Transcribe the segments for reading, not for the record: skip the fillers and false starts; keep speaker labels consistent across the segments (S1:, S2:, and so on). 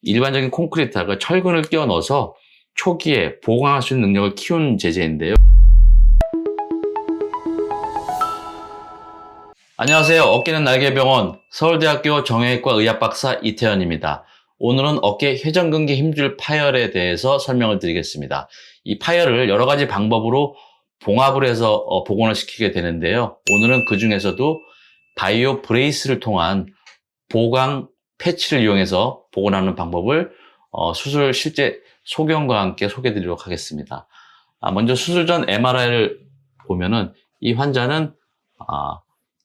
S1: 일반적인 콘크리트하고 철근을 끼워 넣어서 초기에 보강할 수 있는 능력을 키운 제재인데요. 안녕하세요. 어깨는 날개병원 서울대학교 정형외과 의학박사 이태현입니다. 오늘은 어깨 회전근개 힘줄 파열에 대해서 설명을 드리겠습니다. 이 파열을 여러 가지 방법으로 봉합을 해서 복원을 시키게 되는데요. 오늘은 그 중에서도 바이오 브레이스를 통한 보강 패치를 이용해서 복원하는 방법을 수술 실제 소견과 함께 소개해 드리도록 하겠습니다. 먼저 수술 전 MRI를 보면은 이 환자는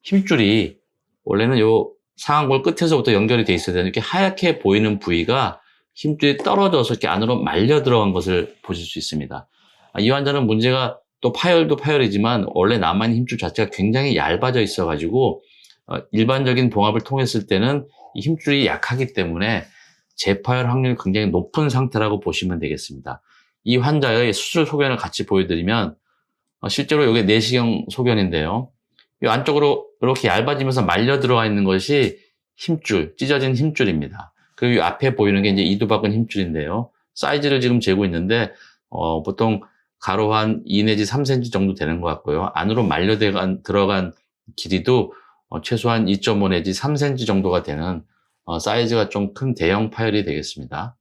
S1: 힘줄이 원래는 요 상안골 끝에서부터 연결이 돼 있어야 되는 이렇게 하얗게 보이는 부위가 힘줄이 떨어져서 이렇게 안으로 말려 들어간 것을 보실 수 있습니다. 이 환자는 문제가 또 파열도 파열이지만 원래 남아있는 힘줄 자체가 굉장히 얇아져 있어가지고 일반적인 봉합을 통했을 때는 이 힘줄이 약하기 때문에 재파열 확률이 굉장히 높은 상태라고 보시면 되겠습니다. 이 환자의 수술 소견을 같이 보여드리면 실제로 이게 내시경 소견인데요. 이 안쪽으로 이렇게 얇아지면서 말려 들어가 있는 것이 힘줄, 찢어진 힘줄입니다. 그리고 이 앞에 보이는 게 이제 이두박근 힘줄인데요. 사이즈를 지금 재고 있는데 보통 가로 한 2 내지 3cm 정도 되는 것 같고요. 안으로 말려 들어간 길이도 최소한 2.5 내지 3cm 정도가 되는 사이즈가 좀 큰 대형 파열이 되겠습니다.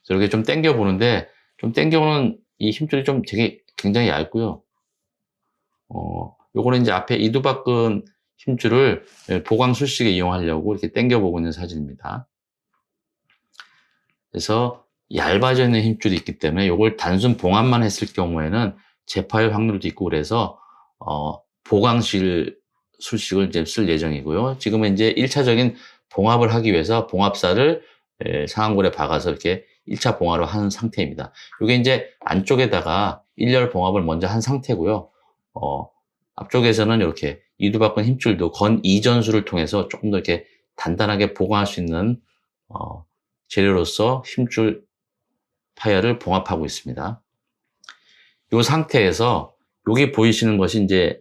S1: 이렇게 좀 당겨 보는데 좀 당겨보는 이 힘줄이 좀 되게 굉장히 얇고요. 요거는 이제 앞에 이두박근 힘줄을 보강 술식에 이용하려고 이렇게 당겨 보고 있는 사진입니다. 그래서 얇아져 있는 힘줄이 있기 때문에 요걸 단순 봉합만 했을 경우에는 재파열 확률도 있고 그래서 보강실 술식을 이제 쓸 예정이고요. 지금은 이제 1차적인 봉합을 하기 위해서 봉합살을 상안골에 박아서 이렇게 1차 봉합을 한 상태입니다. 이게 이제 안쪽에다가 1열 봉합을 먼저 한 상태고요. 앞쪽에서는 이렇게 이두박근 힘줄도 건 이전술을 통해서 조금 더 이렇게 단단하게 보강할 수 있는 재료로서 힘줄 파열을 봉합하고 있습니다. 이 상태에서 여기 보이시는 것이 이제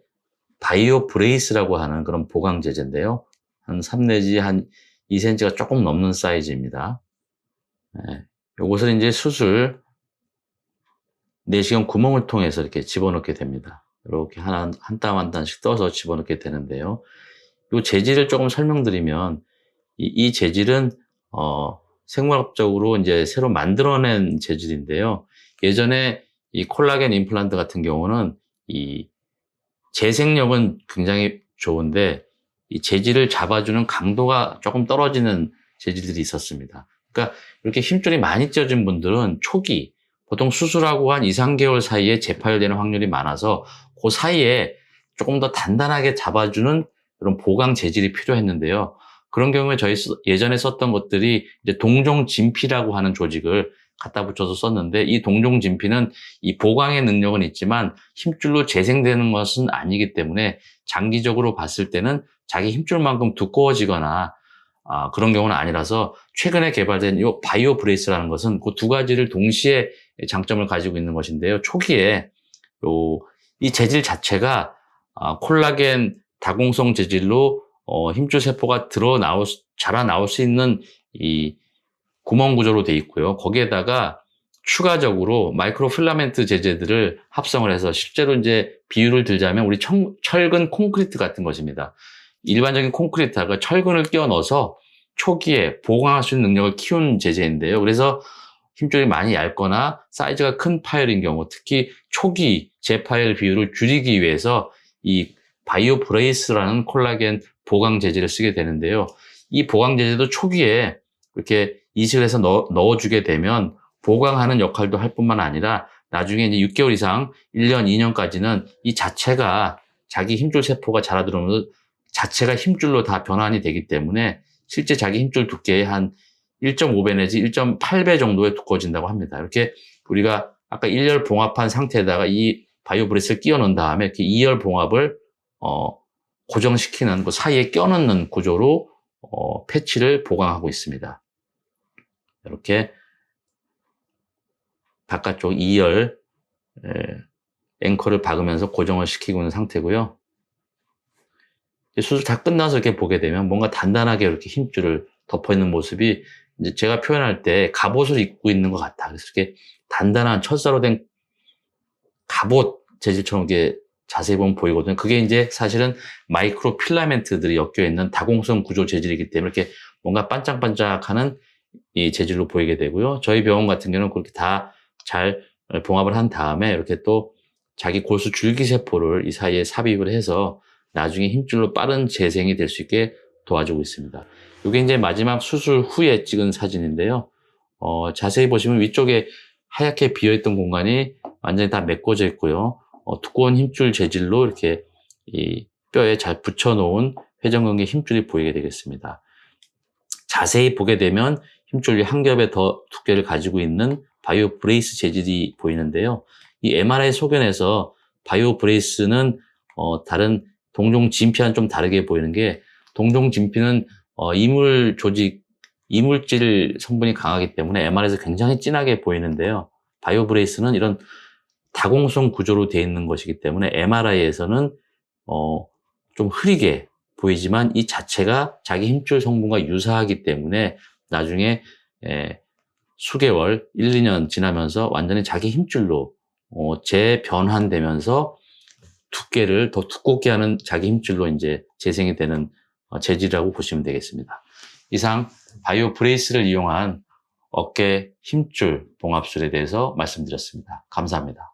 S1: 바이오 브레이스라고 하는 그런 보강 제제인데요. 한 3 내지 한 2cm가 조금 넘는 사이즈입니다. 이것을 이제 수술 내시경 구멍을 통해서 이렇게 집어넣게 됩니다. 이렇게 한 땀 한 땀씩 떠서 집어넣게 되는데요. 이 재질을 조금 설명드리면 이 재질은 생물학적으로 이제 새로 만들어낸 재질인데요. 예전에 이 콜라겐 임플란트 같은 경우는 이 재생력은 굉장히 좋은데 이 재질을 잡아주는 강도가 조금 떨어지는 재질들이 있었습니다. 그러니까 이렇게 힘줄이 많이 찢어진 분들은 초기 보통 수술하고 한 2, 3개월 사이에 재파열되는 확률이 많아서 그 사이에 조금 더 단단하게 잡아주는 그런 보강 재질이 필요했는데요. 그런 경우에 저희 예전에 썼던 것들이 이제 동종진피라고 하는 조직을 갖다 붙여서 썼는데 이 동종진피는 이 보강의 능력은 있지만 힘줄로 재생되는 것은 아니기 때문에 장기적으로 봤을 때는 자기 힘줄만큼 두꺼워지거나 그런 경우는 아니라서 최근에 개발된 이 바이오 브레이스라는 것은 그 두 가지를 동시에 장점을 가지고 있는 것인데요. 초기에 이 재질 자체가 콜라겐 다공성 재질로 힘줄 세포가 자라 나올 수 있는 이 구멍 구조로 되어 있고요. 거기에다가 추가적으로 마이크로 필라멘트 재질들을 합성을 해서 실제로 이제 비유를 들자면 우리 철근 콘크리트 같은 것입니다. 일반적인 콘크리트하고 철근을 끼워 넣어서 초기에 보강할 수 있는 능력을 키운 제재인데요. 그래서 힘줄이 많이 얇거나 사이즈가 큰 파열인 경우, 특히 초기 재파열 비율을 줄이기 위해서 이 바이오 브레이스라는 콜라겐 보강 재질을 쓰게 되는데요. 이 보강 재질도 초기에 이렇게 이식을 해서 넣어주게 되면 보강하는 역할도 할 뿐만 아니라 나중에 이제 6개월 이상 1년, 2년까지는 이 자체가 자기 힘줄 세포가 자라 들어오면서 자체가 힘줄로 다 변환이 되기 때문에 실제 자기 힘줄 두께의 한 1.5배 내지 1.8배 정도에 두꺼워진다고 합니다. 이렇게 우리가 아까 1열 봉합한 상태에다가 이 바이오 브레이스를 끼워 넣은 다음에 이렇게 2열 봉합을 고정시키는 그 사이에 껴넣는 구조로 패치를 보강하고 있습니다. 이렇게 바깥쪽 2열 앵커를 박으면서 고정을 시키고 있는 상태고요. 수술 다 끝나서 이렇게 보게 되면 뭔가 단단하게 이렇게 힘줄을 덮어 있는 모습이 이제 제가 표현할 때 갑옷을 입고 있는 것 같다. 그래서 이렇게 단단한 철사로 된 갑옷 재질처럼 이렇게 자세히 보면 보이거든요. 그게 이제 사실은 마이크로 필라멘트들이 엮여 있는 다공성 구조 재질이기 때문에 이렇게 뭔가 반짝반짝하는 이 재질로 보이게 되고요. 저희 병원 같은 경우는 그렇게 다 잘 봉합을 한 다음에 이렇게 또 자기 골수 줄기세포를 이 사이에 삽입을 해서 나중에 힘줄로 빠른 재생이 될 수 있게 도와주고 있습니다. 이게 이제 마지막 수술 후에 찍은 사진인데요. 자세히 보시면 위쪽에 하얗게 비어있던 공간이 완전히 다 메꿔져 있고요. 두꺼운 힘줄 재질로 이렇게 이 뼈에 잘 붙여놓은 회전근개 힘줄이 보이게 되겠습니다. 자세히 보게 되면 힘줄이 한 겹의 더 두께를 가지고 있는 바이오 브레이스 재질이 보이는데요. 이 MRI 소견에서 바이오 브레이스는 다른 동종 진피와는 좀 다르게 보이는 게, 동종 진피는 이물 조직, 이물질 성분이 강하기 때문에 MRI에서 굉장히 진하게 보이는데요. 바이오 브레이스는 이런 다공성 구조로 되어 있는 것이기 때문에 MRI에서는 좀 흐리게 보이지만 이 자체가 자기 힘줄 성분과 유사하기 때문에 나중에 수개월, 1, 2년 지나면서 완전히 자기 힘줄로 재변환되면서 두께를 더 두껍게 하는 자기 힘줄로 이제 재생이 되는 재질이라고 보시면 되겠습니다. 이상 바이오 브레이스를 이용한 어깨 힘줄 봉합술에 대해서 말씀드렸습니다. 감사합니다.